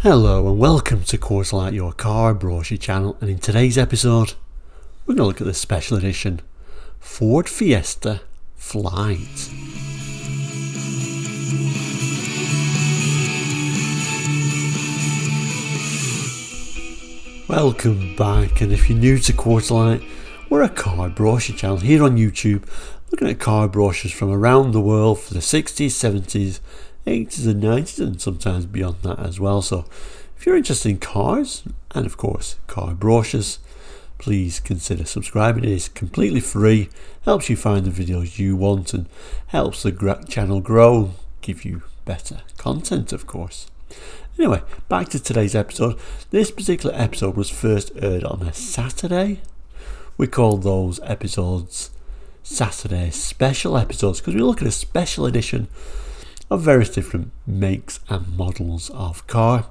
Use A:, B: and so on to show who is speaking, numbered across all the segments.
A: Hello and welcome to Quarterlight, your car brochure channel, and in today's episode we're going to look at the special edition Ford Fiesta Flight. Welcome back, and if you're new to Quarterlight, we're a car brochure channel here on YouTube looking at car brochures from around the world for the 60s, 70s, 80s and 90s and sometimes beyond that as well. So if you're interested in cars and of course car brochures, please consider subscribing. It is completely free, helps you find the videos you want and helps the channel grow, give you better content of course. Anyway, back to today's episode. This particular episode was first aired on a Saturday. We call those episodes Saturday special episodes because we look at a special edition of various different makes and models of car.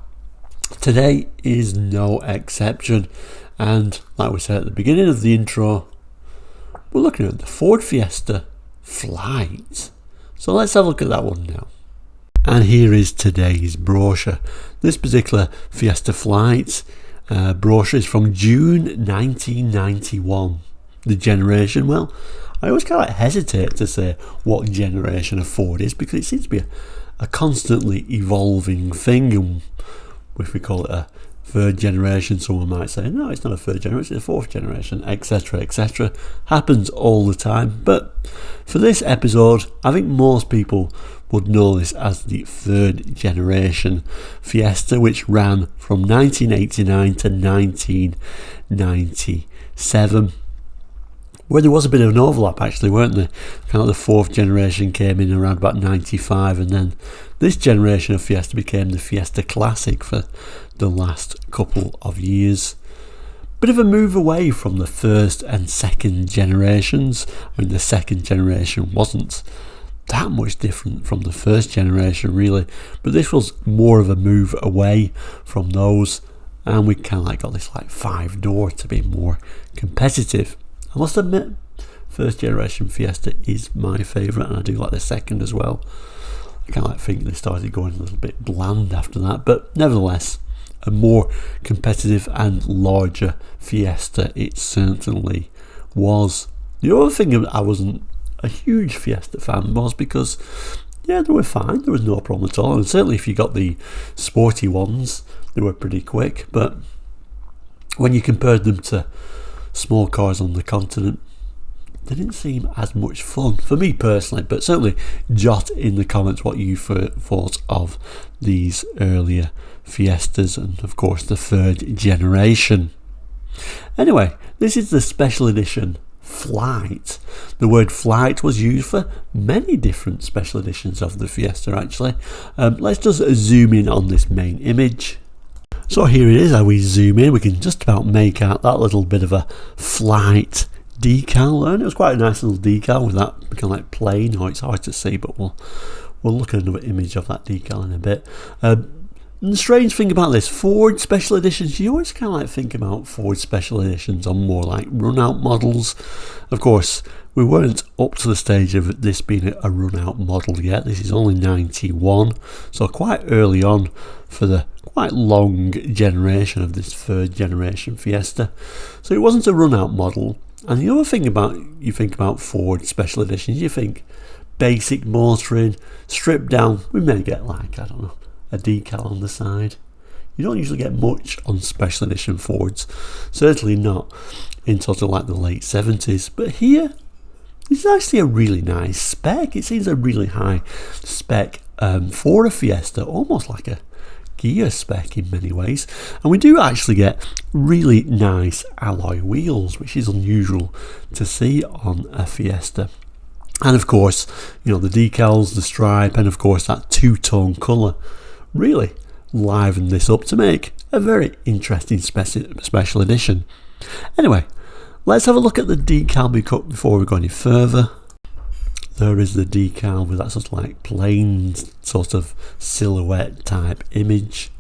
A: Today is no exception, and like we said at the beginning of the intro, we're looking at the Ford Fiesta Flight. So let's have a look at that one now. And here is today's brochure. This particular Fiesta Flight brochure is from June 1991. The generation, well, I always kind of hesitate to say what generation of Ford is because it seems to be a constantly evolving thing, and if we call it a third generation, someone might say no, it's not a third generation, it's a fourth generation, etc, etc. Happens all the time, but for this episode I think most people would know this as the third generation Fiesta, which ran from 1989 to 1997. Where there was a bit of an overlap actually, weren't there? Kind of the fourth generation came in around about 95, and then this generation of Fiesta became the Fiesta Classic for the last couple of years. Bit of a move away from the first and second generations. I mean, the second generation wasn't that much different from the first generation really, but this was more of a move away from those, and we kind of like got this like 5-door to be more competitive. I must admit, first generation Fiesta is my favourite, and I do like the second as well. I kind of like think they started going a little bit bland after that, but nevertheless, a more competitive and larger Fiesta it certainly was. The other thing I wasn't a huge Fiesta fan was because, yeah, they were fine, there was no problem at all, and certainly if you got the sporty ones, they were pretty quick, but when you compared them to small cars on the continent, they didn't seem as much fun for me personally, but certainly jot in the comments what you thought of these earlier Fiestas and of course the third generation. Anyway, this is the special edition Flight. The word flight was used for many different special editions of the Fiesta actually. Let's just zoom in on this main image. So here it is, how we zoom in, we can just about make out that little bit of a flight decal, and it was quite a nice little decal with that kind of like plane. Oh, it's hard to see, but we'll look at another image of that decal in a bit. And the strange thing about this, Ford special editions, you always kind of like think about Ford special editions on more like run-out models. Of course, we weren't up to the stage of this being a run-out model yet. This is only 91, so quite early on for the quite long generation of this third generation Fiesta. So it wasn't a run-out model. And the other thing about, you think about Ford special editions, you think basic motoring, stripped down, we may get like, I don't know, a decal on the side. You don't usually get much on special edition Fords, certainly not in sort of like the late 70s, but here this is actually a really nice spec. It seems a really high spec for a Fiesta, almost like a gear spec in many ways, and we do actually get really nice alloy wheels, which is unusual to see on a Fiesta. And of course, you know, the decals, the stripe, and of course that two-tone colour really liven this up to make a very interesting special edition. Anyway, let's have a look at the decal before we go any further. There is the decal with that sort of like plain sort of silhouette type image.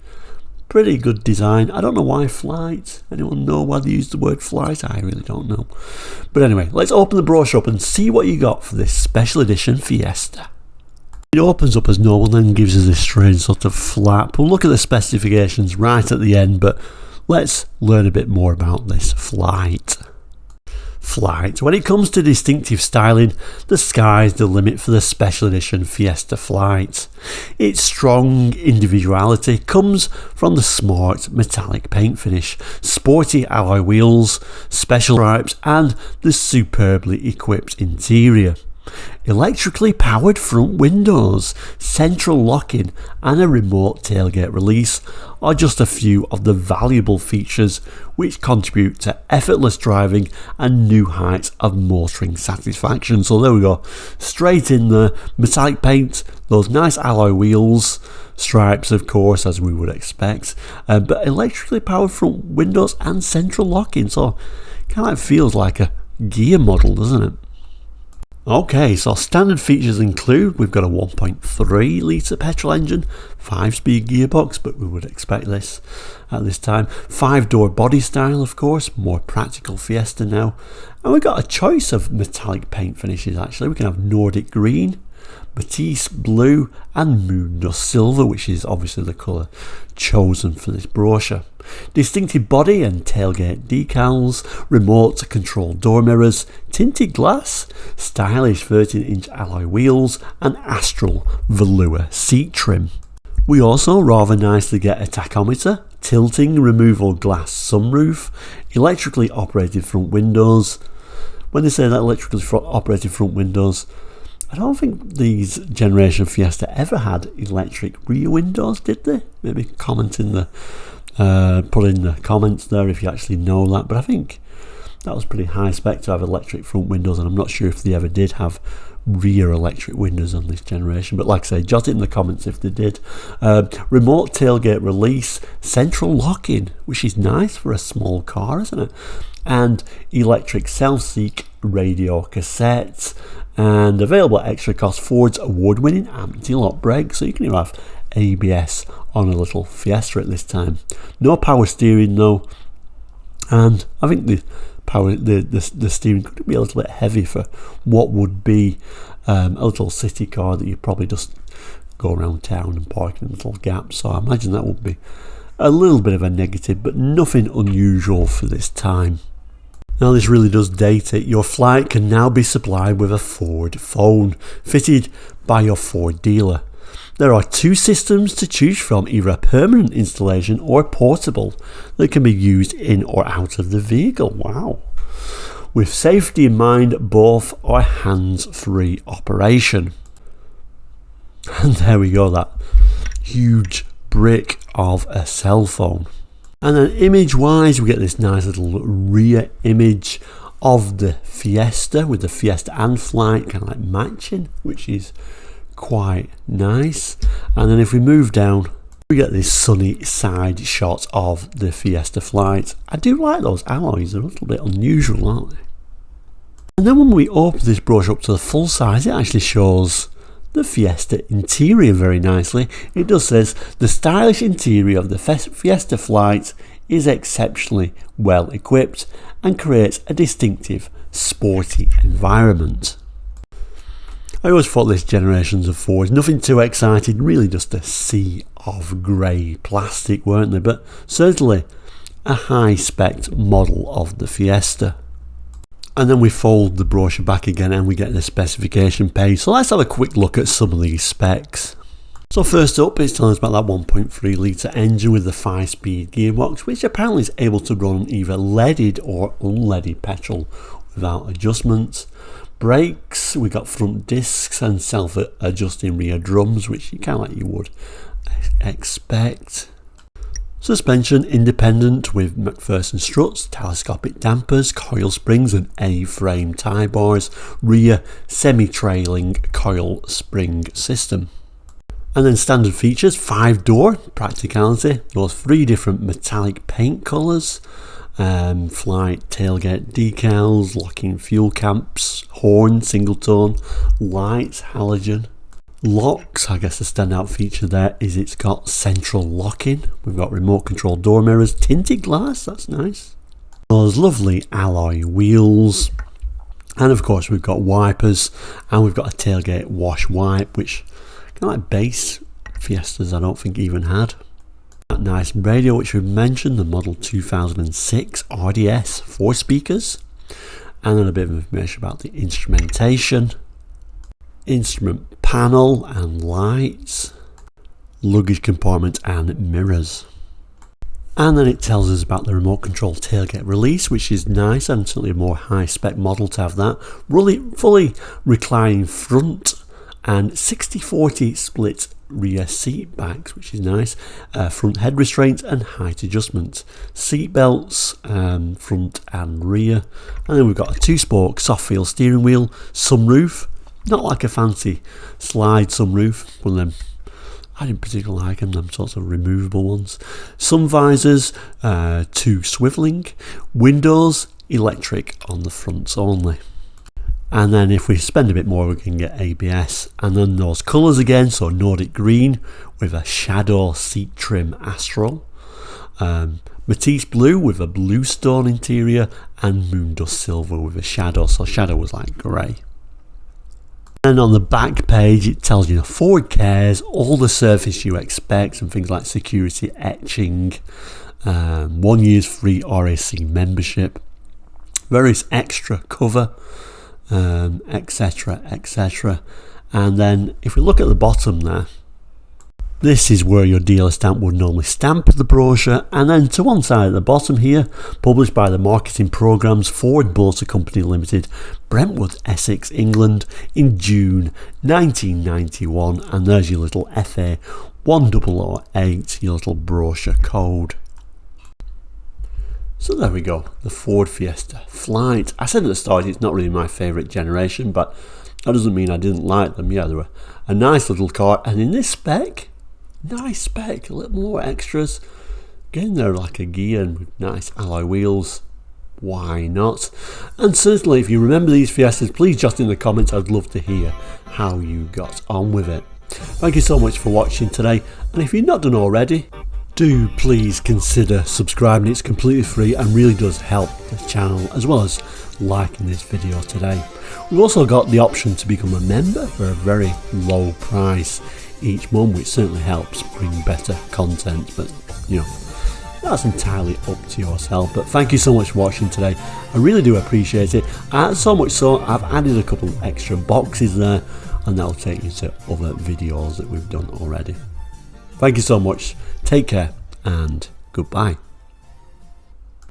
A: Pretty good design. I don't know why flight. Anyone know why they use the word flight? I really don't know. But anyway, let's open the brochure up and see what you got for this special edition Fiesta. It opens up as normal, then gives us this strange sort of flap. We'll look at the specifications right at the end, but let's learn a bit more about this flight. When it comes to distinctive styling, the sky's the limit for the special edition Fiesta Flight. Its strong individuality comes from the smart metallic paint finish, sporty alloy wheels, special stripes and the superbly equipped interior. Electrically powered front windows, central locking and a remote tailgate release are just a few of the valuable features which contribute to effortless driving and new heights of motoring satisfaction. So there we go, straight in the metallic paint, those nice alloy wheels, stripes of course as we would expect, but electrically powered front windows and central locking, so kind of feels like a gear model, doesn't it? Okay, so standard features include, we've got a 1.3 litre petrol engine, 5-speed gearbox, but we would expect this at this time. 5-door body style, of course, more practical Fiesta now. And we've got a choice of metallic paint finishes actually. We can have Nordic green, Matisse blue and Moondust silver, which is obviously the colour chosen for this brochure. Distinctive body and tailgate decals, remote control door mirrors, tinted glass, stylish 13-inch alloy wheels and astral velour seat trim. We also rather nicely get a tachometer, tilting removable glass sunroof, electrically operated front windows. When they say that electrically operated front windows, I don't think these generation Fiesta ever had electric rear windows, did they? Maybe comment in the put in the comments there if you actually know that, but I think that was pretty high spec to have electric front windows, and I'm not sure if they ever did have rear electric windows on this generation, but like I say, jot it in the comments if they did. Remote tailgate release, central locking, which is nice for a small car, isn't it? And electric self-seek radio cassettes, and available at extra cost Ford's award-winning anti-lock brakes, so you can even have ABS on a little Fiesta at this time. No power steering though, and I think the steering could be a little bit heavy for what would be a little city car that you probably just go around town and park in little gaps, so I imagine that would be a little bit of a negative, but nothing unusual for this time. Now this really does date it. Your flight can now be supplied with a Ford phone fitted by your Ford dealer. There are 2 systems to choose from, either a permanent installation or portable that can be used in or out of the vehicle. Wow. With safety in mind, both are hands-free operation. And there we go, that huge brick of a cell phone. And then image wise, we get this nice little rear image of the Fiesta with the Fiesta and Flight kind of like matching, which is quite nice. And then if we move down, we get this sunny side shot of the Fiesta Flight. I do like those alloys, they're a little bit unusual, aren't they? And then when we open this brochure up to the full size, it actually shows the Fiesta interior very nicely. It does says the stylish interior of the Fiesta Flight is exceptionally well equipped and creates a distinctive sporty environment. I always thought this generations of Fords, nothing too exciting, really just a sea of grey plastic, weren't they? But certainly a high spec model of the Fiesta. And then we fold the brochure back again and we get the specification page. So let's have a quick look at some of these specs. So first up, it's telling us about that 1.3 litre engine with the 5-speed gearbox, which apparently is able to run either leaded or unleaded petrol without adjustments. Brakes, we got front discs and self-adjusting rear drums, which you kind of like you would expect. Suspension independent with McPherson struts, telescopic dampers, coil springs and A-frame tie bars, rear semi-trailing coil spring system. And then standard features, 5-door, practicality, those 3 different metallic paint colours, flight tailgate decals, locking fuel caps, horn, single tone, lights, halogen. Locks, I guess the standout feature there is it's got central locking. We've got remote control door mirrors, tinted glass, that's nice. Those lovely alloy wheels. And of course we've got wipers and we've got a tailgate wash wipe, which kind of like base Fiestas I don't think even had. That nice radio which we've mentioned, the model 2006 RDS 4 speakers, and then a bit of information about the instrumentation, instrument panel and lights, luggage compartment and mirrors. And then it tells us about the remote control tailgate release, which is nice, and certainly a more high spec model to have that. Fully reclining front and 60-40 split rear seat backs, which is nice. Front head restraints and height adjustments. Seat belts, front and rear. And then we've got a 2-spoke soft feel steering wheel, sunroof, not like a fancy slide sunroof, one of them. I didn't particularly like them sorts of removable ones. Sun visors, 2 swivelling, windows, electric on the fronts only. And then if we spend a bit more we can get ABS. And then those colours again, so Nordic green with a shadow seat trim Astral, Matisse blue with a blue stone interior, and Moondust silver with a shadow, so shadow was like grey. And on the back page it tells you the Ford cares, all the service you expect, and things like security etching, 1 year's free RAC membership, various extra cover, etc, etc. And then if we look at the bottom there, this is where your dealer stamp would normally stamp the brochure, and then to one side at the bottom here, published by the marketing programmes Ford Motor Company Limited, Brentwood, Essex, England, in June 1991, and there's your little FA 1008, your little brochure code. So there we go, the Ford Fiesta Flight. I said at the start it's not really my favourite generation, but that doesn't mean I didn't like them. Yeah, they were a nice little car, and in this spec, nice spec, a little more extras. Again, they're like a gear and with nice alloy wheels. Why not? And certainly, if you remember these Fiestas, please jot in the comments. I'd love to hear how you got on with it. Thank you so much for watching today, and if you've not done already, do please consider subscribing. It's completely free and really does help the channel, as well as liking this video today. We've also got the option to become a member for a very low price each month, which certainly helps bring better content, but you know, that's entirely up to yourself. But thank you so much for watching today. I really do appreciate it. So much so I've added a couple of extra boxes there, and that'll take you to other videos that we've done already. Thank you so much, take care and goodbye.